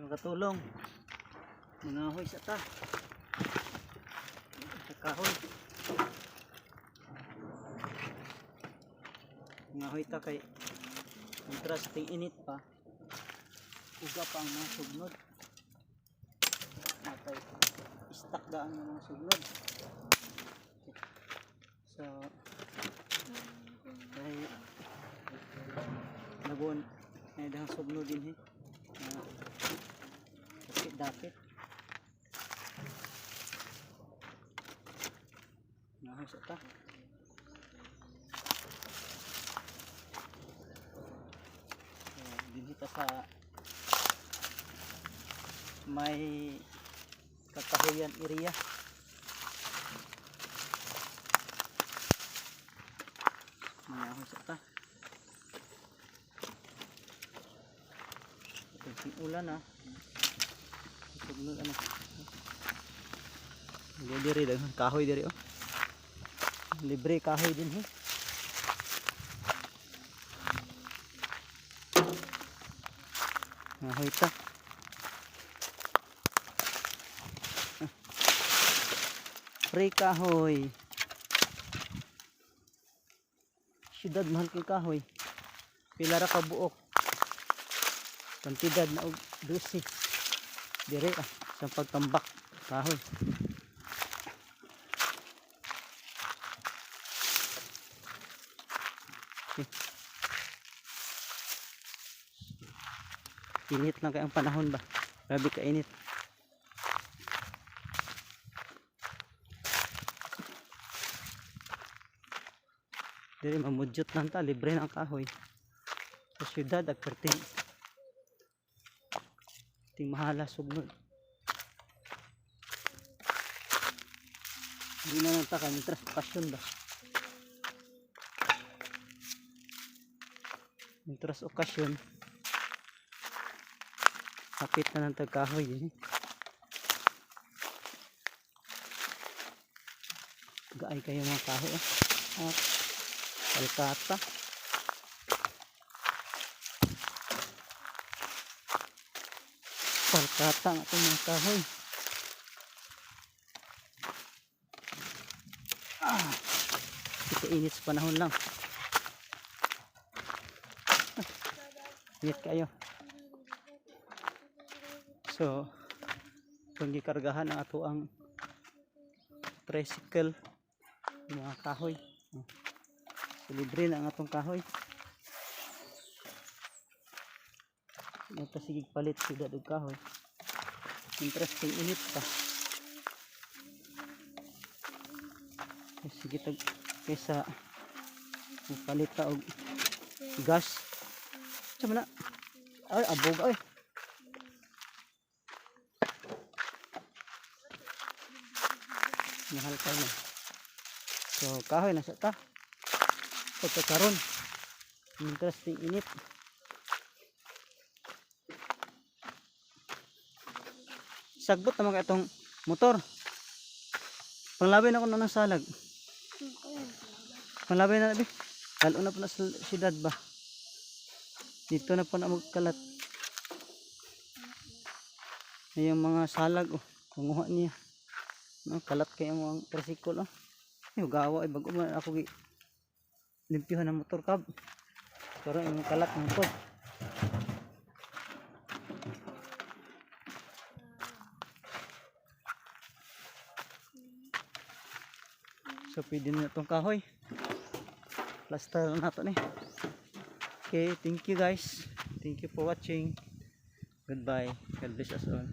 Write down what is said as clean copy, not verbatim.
Yung makatulong. Mangahoy sa ta. Sa kahoy. Mangahoy ta kay interesting init pa. Uga pa ang mga sugnod. Matay. Istak daan ng mga sugnod. So, dahil nabuon ay dahang sugnod din dapit nahoy sa ta. Dinita sa may kakahuyan area. Nahoy sa ta. Ito ulan sugnod diri daghang kahoy diri libre kahoy din nahoy ta. Free kahoy, syudad mahal kay kahoy, pila ra ka buok kantidad na og 12 dire sa pagtambak kahoy. Okay. Init lang kay ang panahon ba, grabe ka init. Dire mamudyot lang ta, libre ng kahoy sa syudad at ting mahala sugnod. Hindi na lang ta kami transportasyon ba, intras okasyon kapit na ng tagkahoy din gaay kayo mga kahoy at palkata. Palkata ang itong mga kahoy. Ito init sa panahon lang. Init kayo. So, kung gikargahan ang ato ang tricycle, mga kahoy. So, libre na ang atong kahoy. Ito sige palit sila og kahoy. Interesting init pa. Sige tag kaysa palit ta og gas. Sama na. Ay abog ay. Mahal ka na. So kahoy na sa ta. Pagkakaroon. Interesting init. Sagbot naman ka itong motor. Panglabay na ako ng salag. Panglabay na nabi. Lalo na po na sa siyudad ba. Dito na po na magkalat. Yung mga salag kunguha niya. Kalat kayo mga tricycle yung gawa ay bago man ako limpyuhan ng motor cab. Pero yung kalat ng motor. So pwede na itong kahoy. Plaster na ito Okay, thank you guys. Thank you for watching. Goodbye. God bless us all.